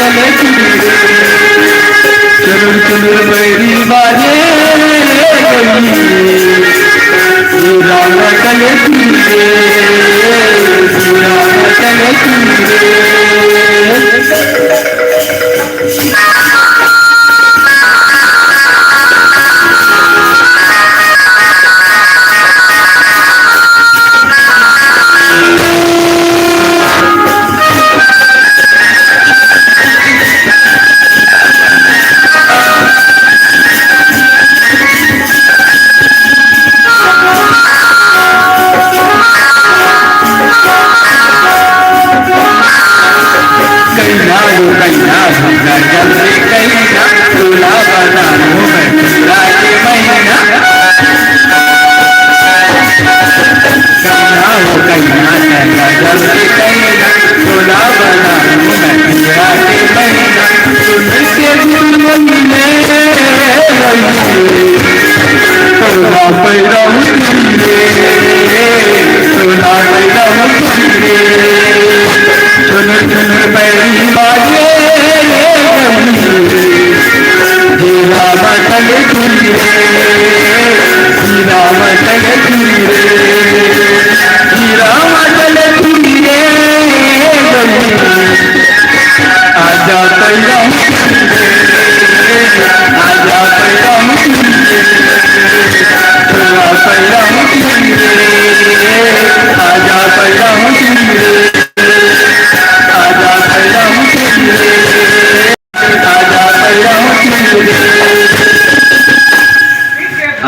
चले चलुर चलुर बैरी बाजे राम चले राम चले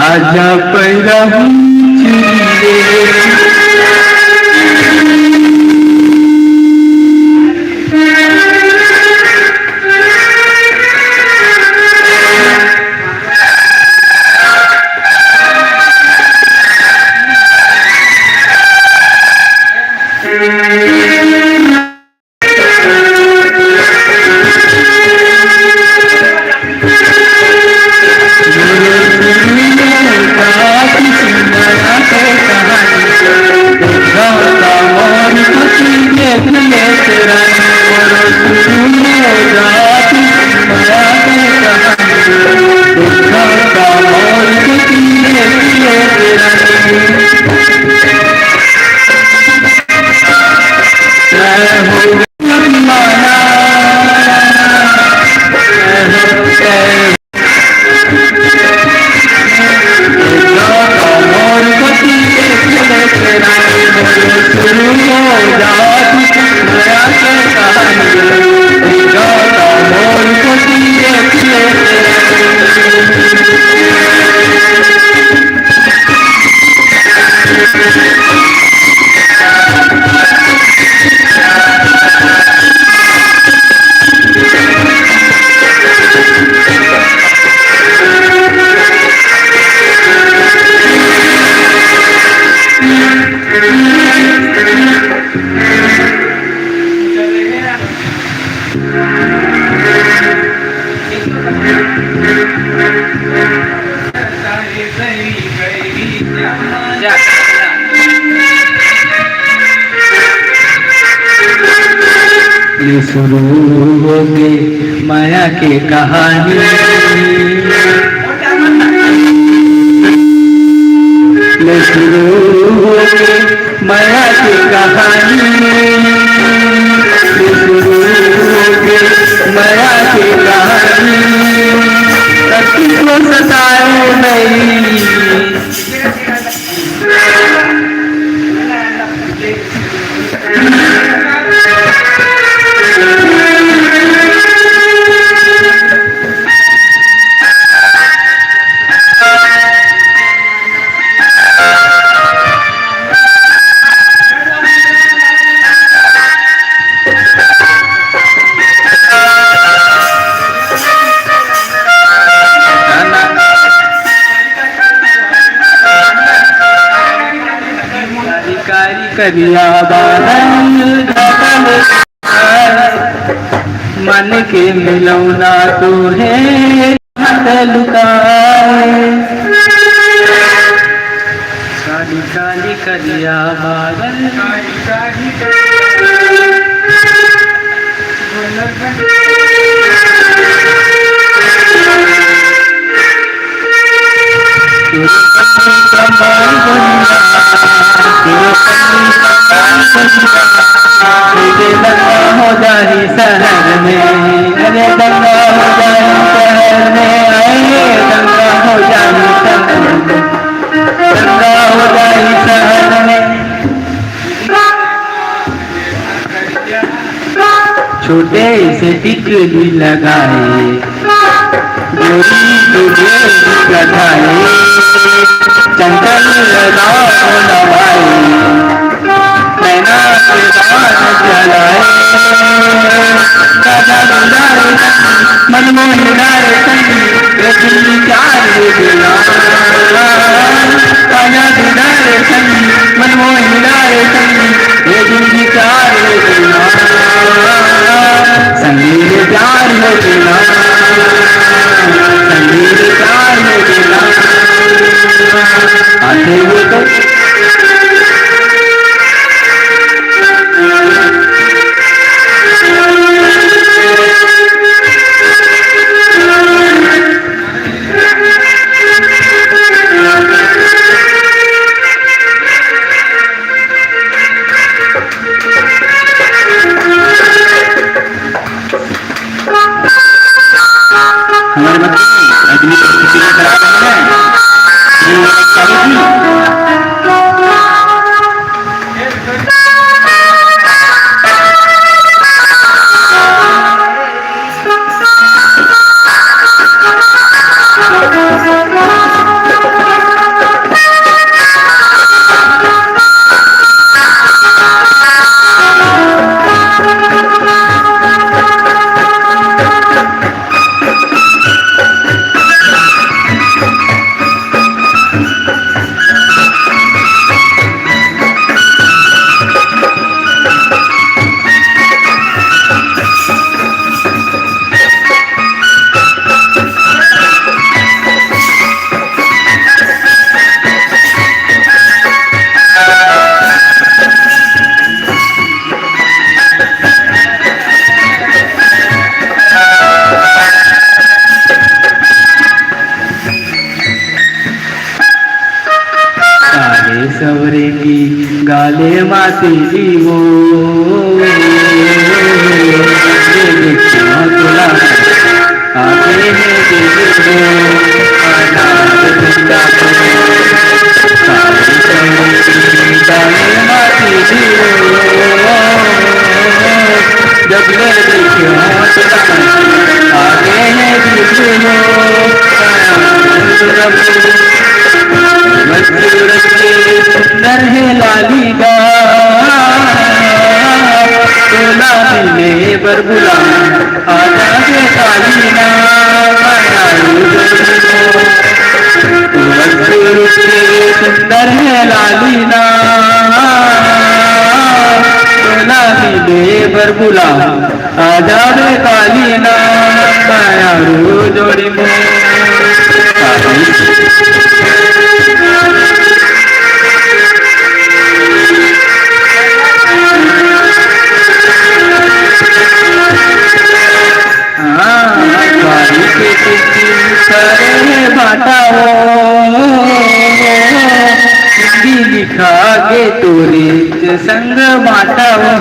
आजा पैरा शुरू हो गई माया की कहानी शुरू हो गई माया की कहानी शुरू हो गई माया की कहानी को सताए नहीं करिया बादल मन के मिलौना तो है लुकाए काली काली करिया बादल दंगा हो जाए शहर में, अरे दंगा हो जाए शहर में, अरे दंगा हो जाए शहर में, दंगा हो जाए शहर में। छोटे से टिकली लगाए, गोरी तुझे लगाए, चंचल लगाओ नवाए, मैना के दान जलाए, राजा दुलारे मनमोहन डारे संगी, ये दिल्ली चार दिला, राजा दुलारे संगी मनमोहन डारे संगी, ये दिल्ली चार दिला, संगीत प्यार हो दिला, संगीत प्यार हो दिला, आते हुए तो हमारे बच्चे अग्नि की स्थिति में करा रहे हैं। सवरेंगी गाले मातेली वो तुला आगे है देवी वो अनाथ बंदा को सारे सवरेंगी गाले मातेली वो जब ले देखो तुला आगे है देवी वो सुंदर है लालीदा तोला मिले बरबुला आजा के कालीना सुंदर है लालीना तोला मिले बरबुला आजा के कालीना मायारू जोड़ी में बाटाओ हिंदी लिखा के तोरे संग बाटाओ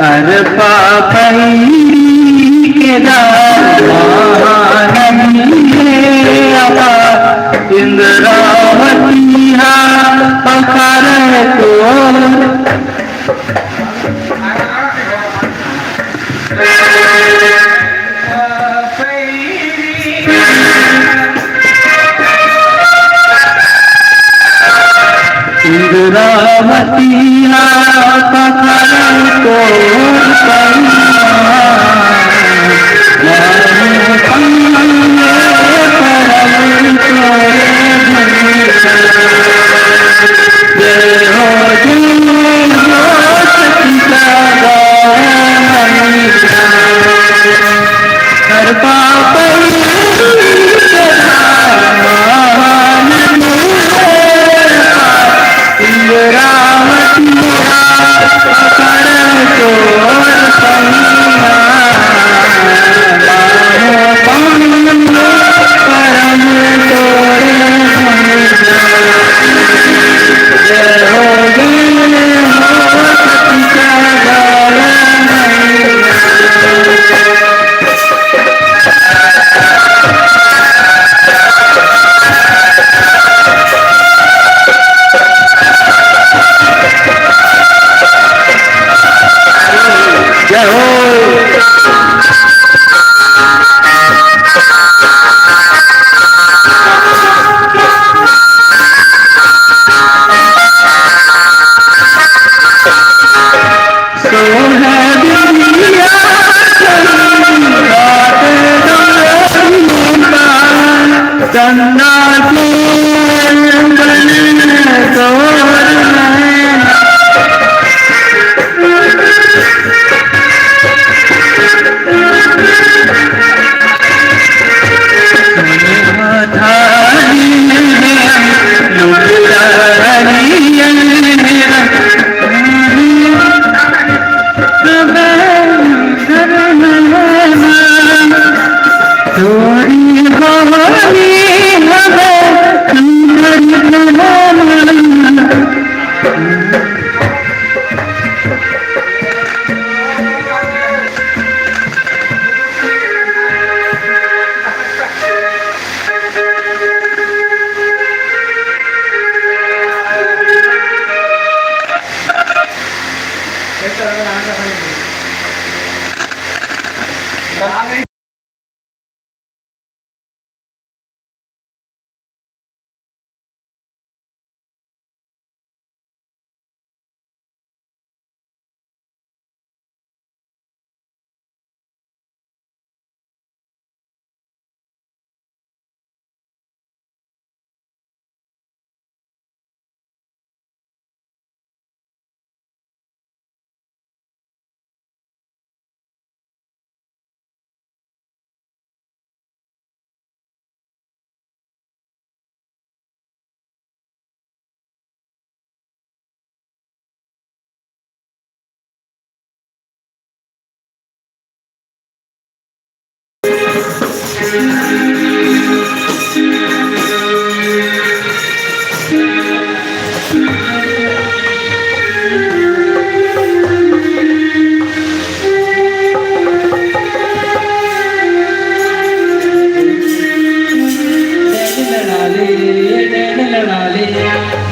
अरपा के इंद्रावती पकार तो मसीहा पकड़ को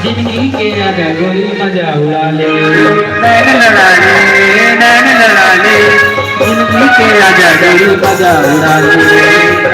जिंदगी के आगे गोली मजा उड़ा ले, नैन लड़ा ले, नैन लड़ा ले, जिंदगी के आगे गोली मजा उड़ा ले।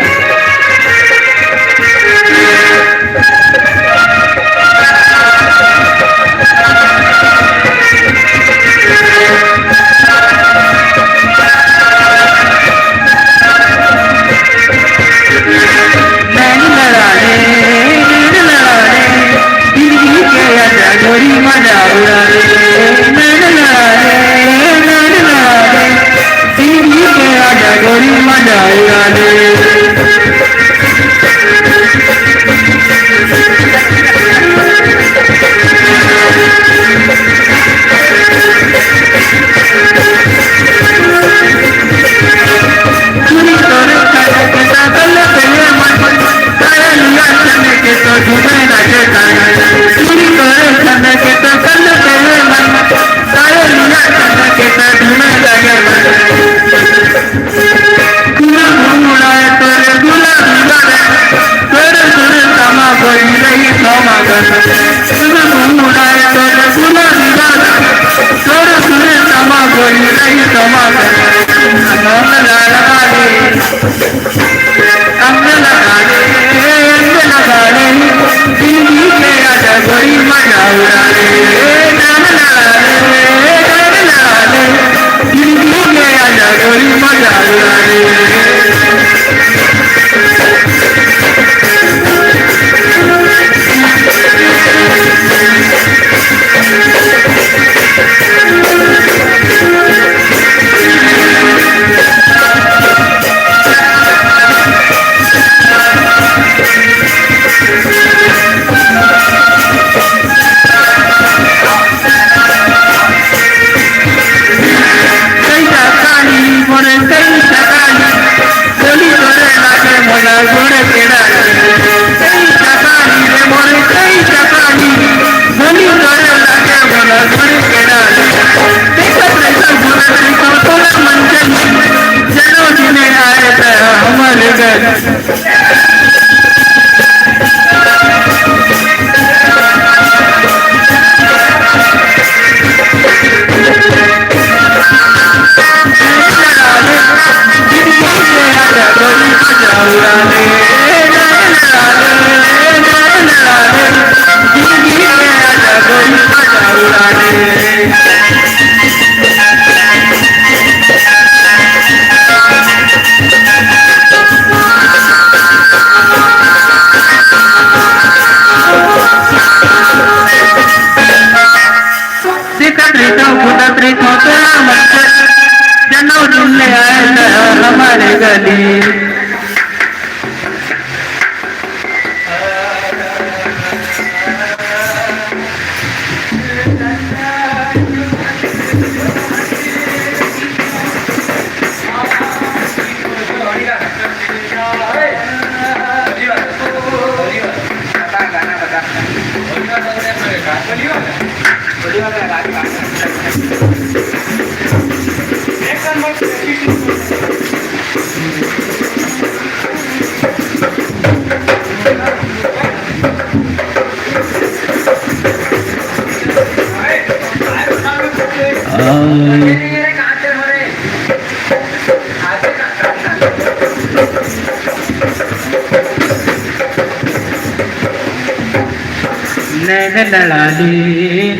नैन लड़ा ले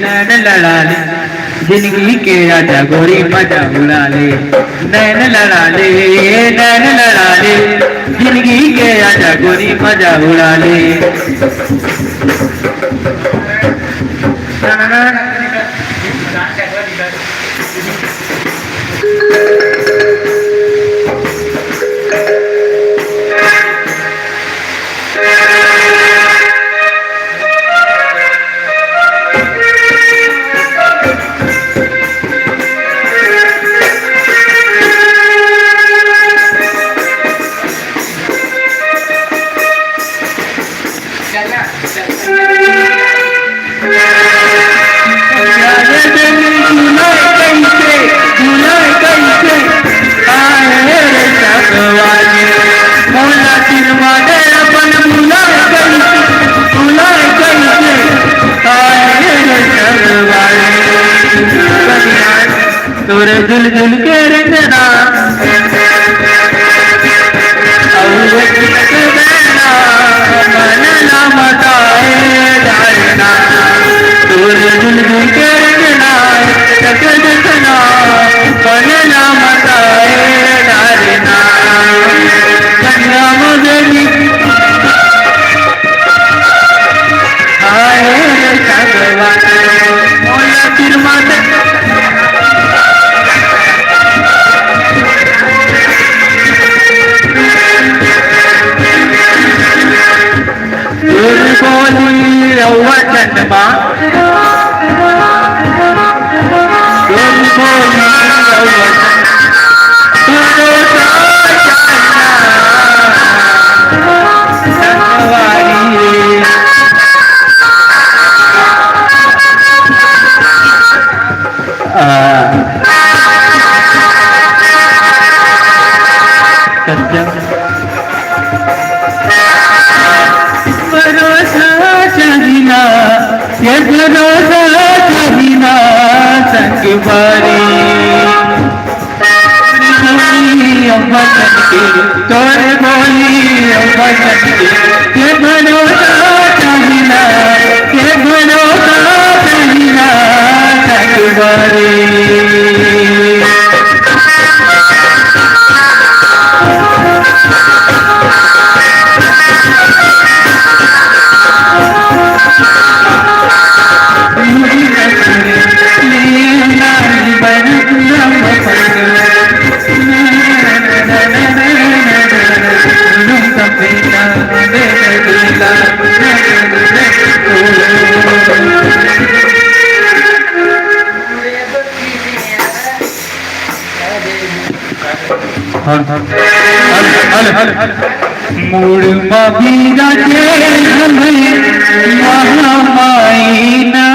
नैन लड़ा ले जिंदगी के राजा गोरी मजा उड़ा ले नैन लड़ा ले नैन लड़ा ले जिंदगी के राजा गोरी मजा उड़ा ले तोरे दिल दिल के रंगना मन ना मटाए डालना तोरे दिल दिल के रंगना देखना मन ना मटाए डालना कन्या मुझे आए भगवान मोला तिरमत बोली रउआ जन्मा ये भरोसा चाहिना संग बारी तोरे बोली वचन के ये भरोसा चाहिना ये भरोसा चाहिना संग बारी मूड़ मबीरा के हमें महामाईना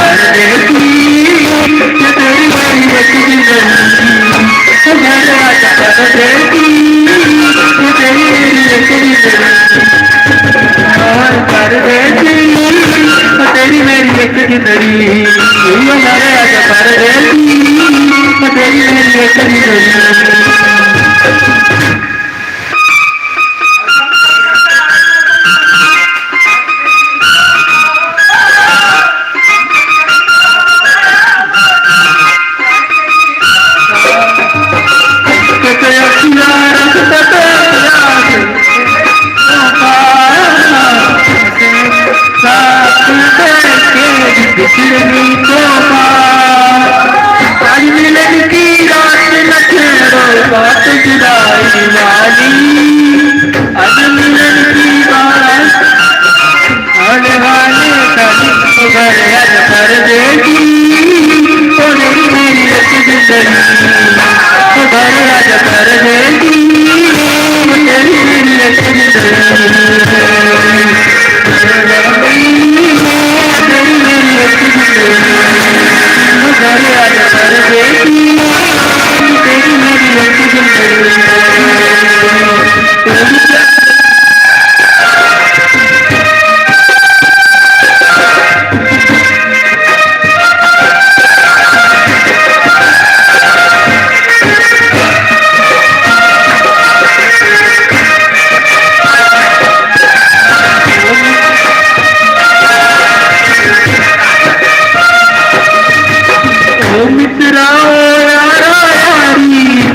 परदेसी मैं तेरी मेरी एक जिंदगी घर आजा परदेसी मैं तेरी मेरी एक जिंदगी और परदेसी मैं तेरी मेरी एक जिंदगी घर आजा परदेसी मैं तेरी मेरी एक जिंदगी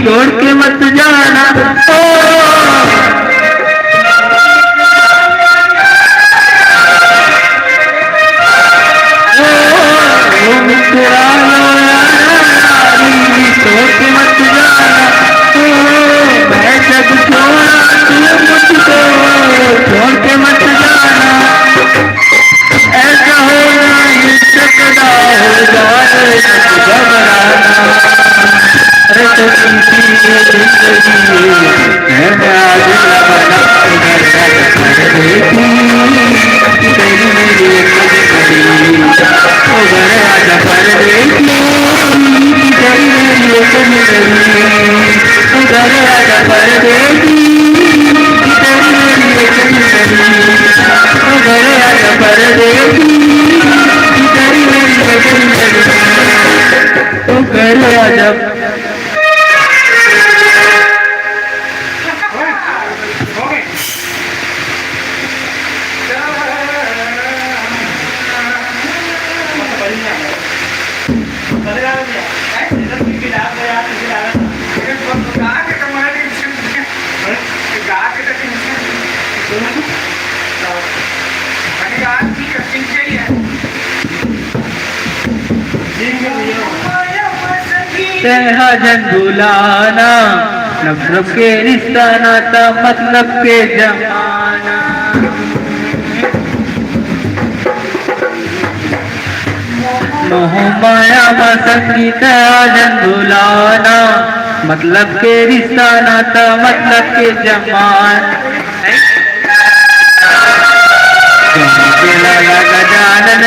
छोड़ के मत जाना छोड़ के मत जाना मैं जब छोड़ा तू मुझको छोड़ के मत जाना ऐसा होना ही सकता हो जाए घबराना अरे तो किसी जिंदगी है मैं आज बना तेरी मेरी उधर आजा परदेसी तेरी मेरी उधर आजा परदेसी तेरी मेरी उधर आजा परदेसी तेरी मेरी उधर आजा तेरा झंडुलाना नफरत के रिश्ता नाता मतलब के जमाना मोह माया संगीत झंडुलाना मतलब के रिश्ता नाता मतलब के जमाना गजानन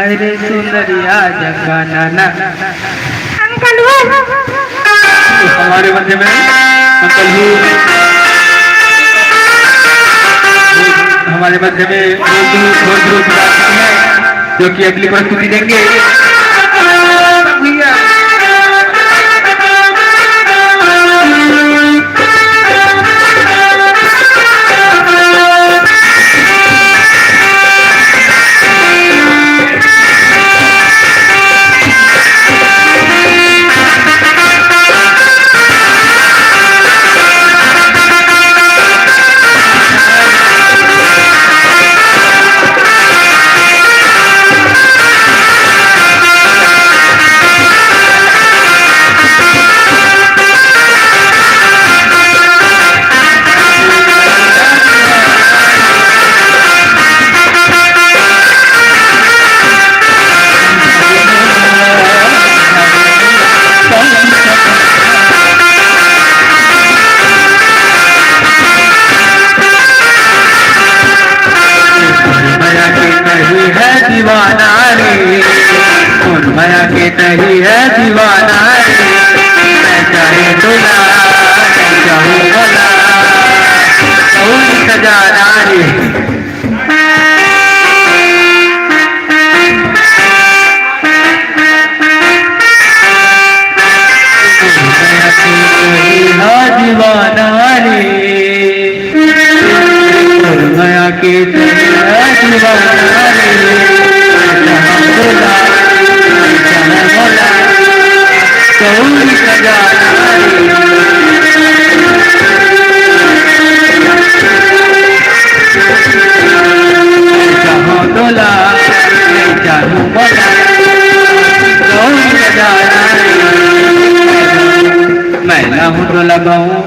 हरे सुंदरिया जगना अंकल हमारे बंदे में अंकल हमारे मध्य में जो कि अगली प्रस्तुति देंगे दीवाना रे, माया के नहीं है दीवाना रे, मैं चाहे दूल्हा मैं चाहे भला सजाना रे। दीवाना रे, माया के दीवाना रे, मैं ना हूँ तो लगाऊं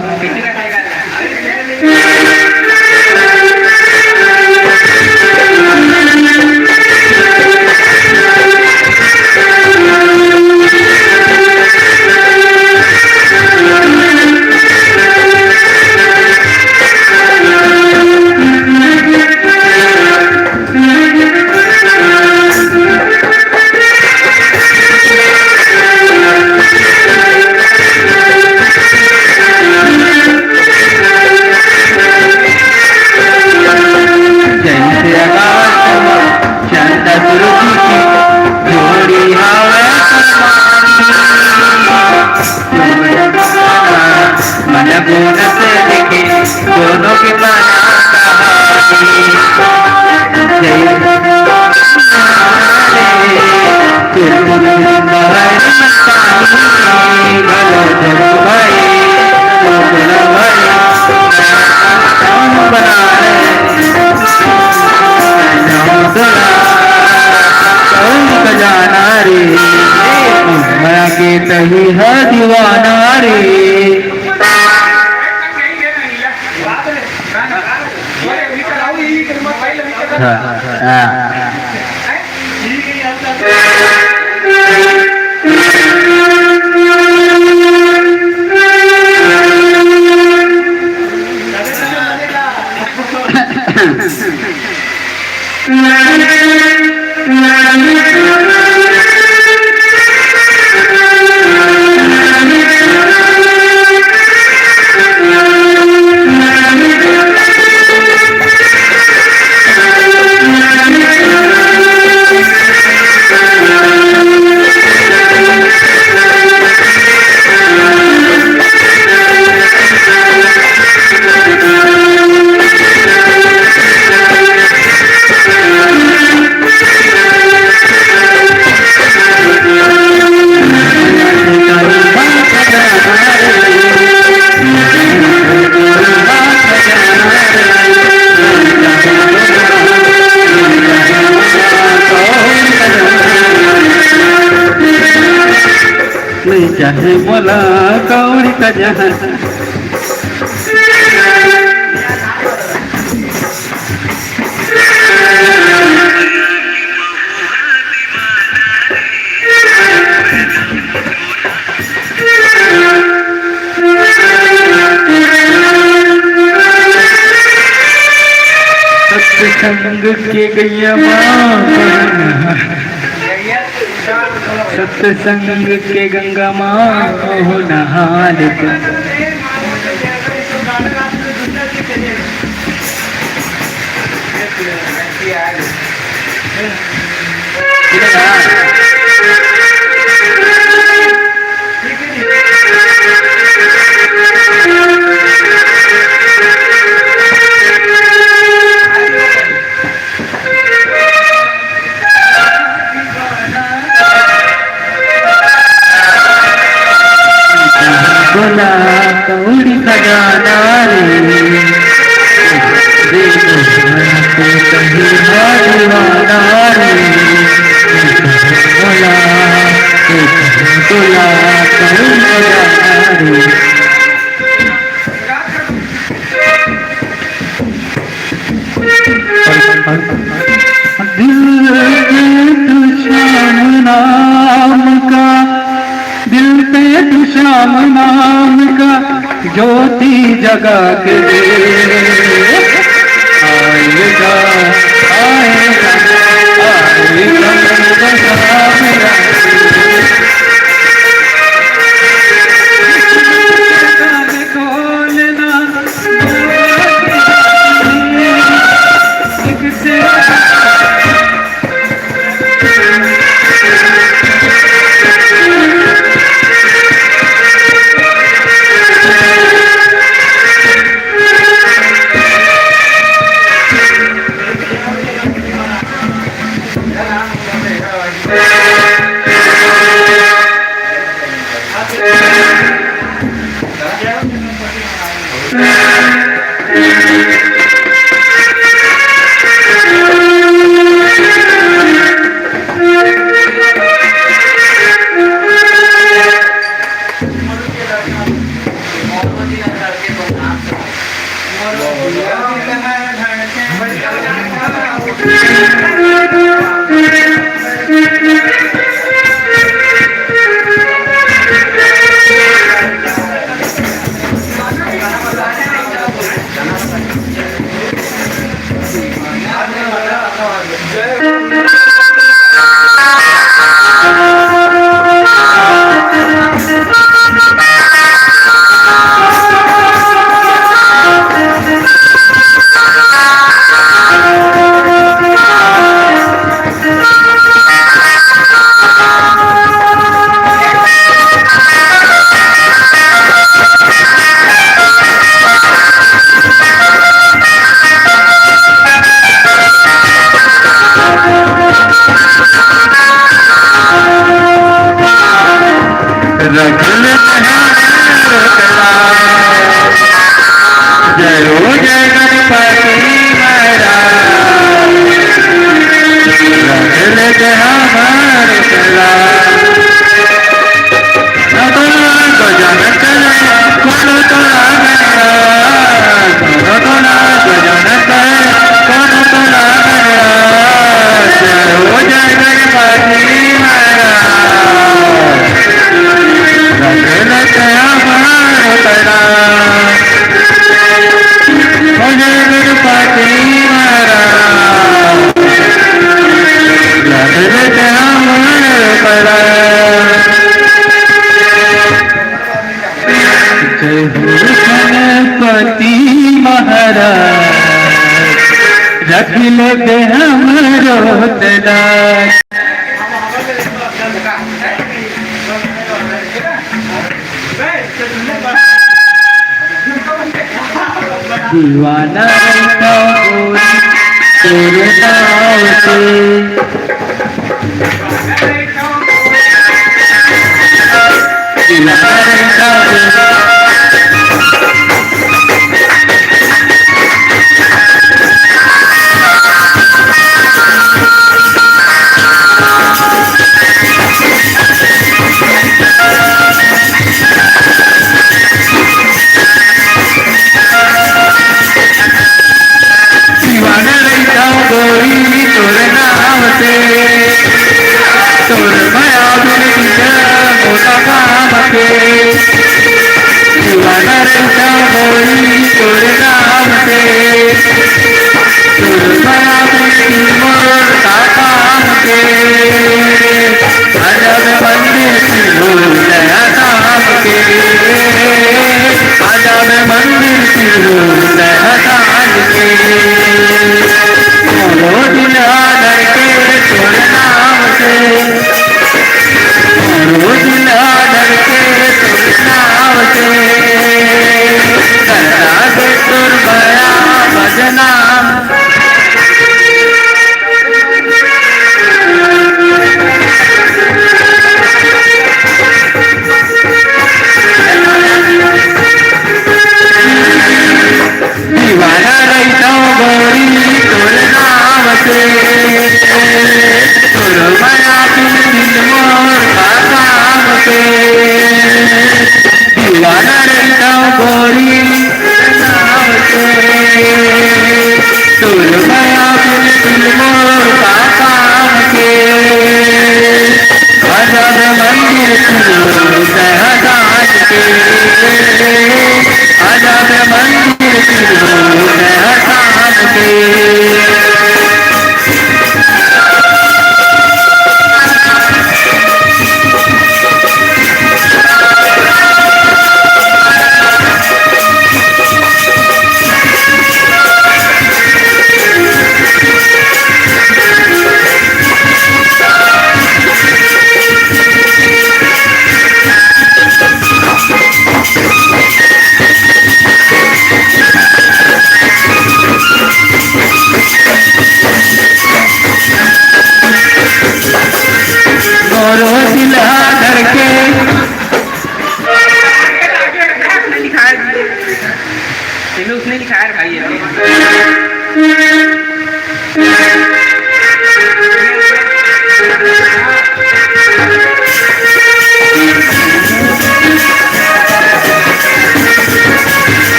दोनों की जाना रे, माया के तही है दीवाना रे। चाहे बोला कौड़ी का जहां सत्संग के गैया सत्संग के गंगा माँ हो नहाल बोला कौड़ी खजाना रे कहीं दीवाना रे बोला बोला कौड़ी खजाना रे दिल पे तू श्याम नाम का ज्योति जगा के दे आएगा आएगा आएगा मेरा खोलना गणपति महाराज रख ले हमरो तलाश दीवाना रहता कोई तेरे नाम से दीवाना रहता दीवाना रहता कोई तेरे नाम से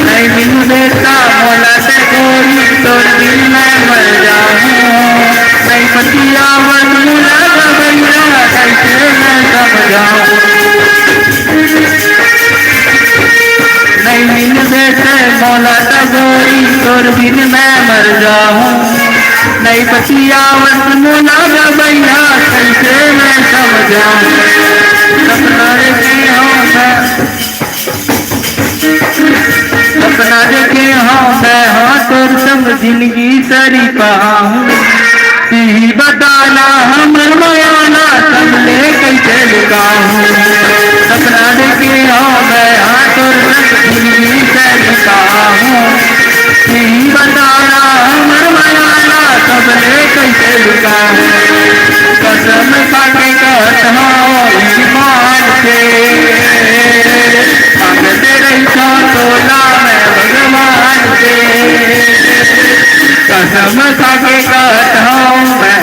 नहीं बिन देता मोला से कोई तोर दिल में मर जाऊं नहीं पतिया मन मुला भैया कैसे मैं समझाऊं नहीं बिन देते मोला से कोई तोर दिल में मर जाऊं नहीं पतिया मन मुला भैया कैसे मैं समझाऊं सपना देखे सपना देखे मैं हाँ तोर संग जिंदगी सरी पाऊं ही बताना हमर मयाना सबले कैसे लुकाऊं सपना देखे मैं हाँ तोर संग जिंदगी सरी पाऊं ही बताना हमर मयाना सबले कैसे लुकाऊं कसम खाके कहत हूँ ईमान से मांगते रही तोला मैं भगवान से कसम खाके कहत हूँ मैं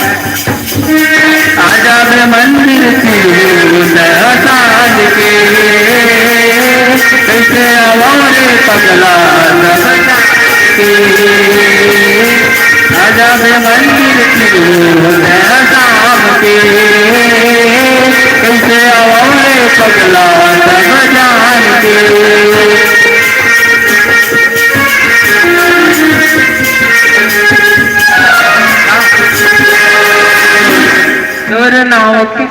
आजा मैं मंदिर से साज के कैसे अवारे पगला के आजा मैं मंदिर से शाम के कैसे अवारे पगला सब जान के तोर नाव के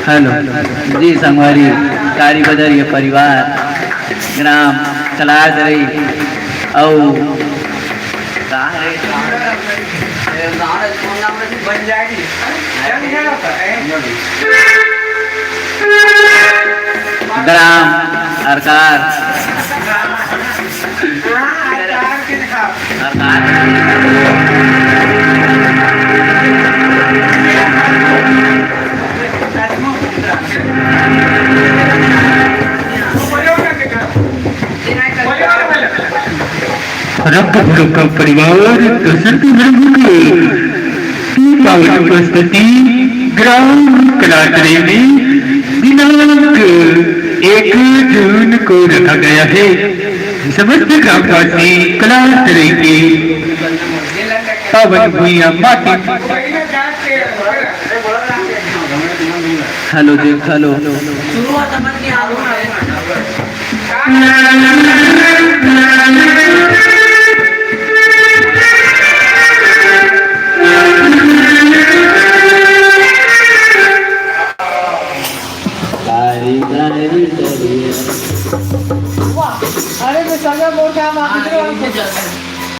हेलो जी संगवारी कारी बदरिया परिवार ग्राम कलादरी औ ग्राम अरकार का परिवार उपस्थिति ग्राम कलादरी में दिनांक 1 जून को रखा गया है। समस्त ग्रामवासी कलादरी के पावन भूइयां माटी। हेलो जी हेलो Wow. अरे मैं सजा बोल के हम आप हाँ, कितने ये चल रहा है।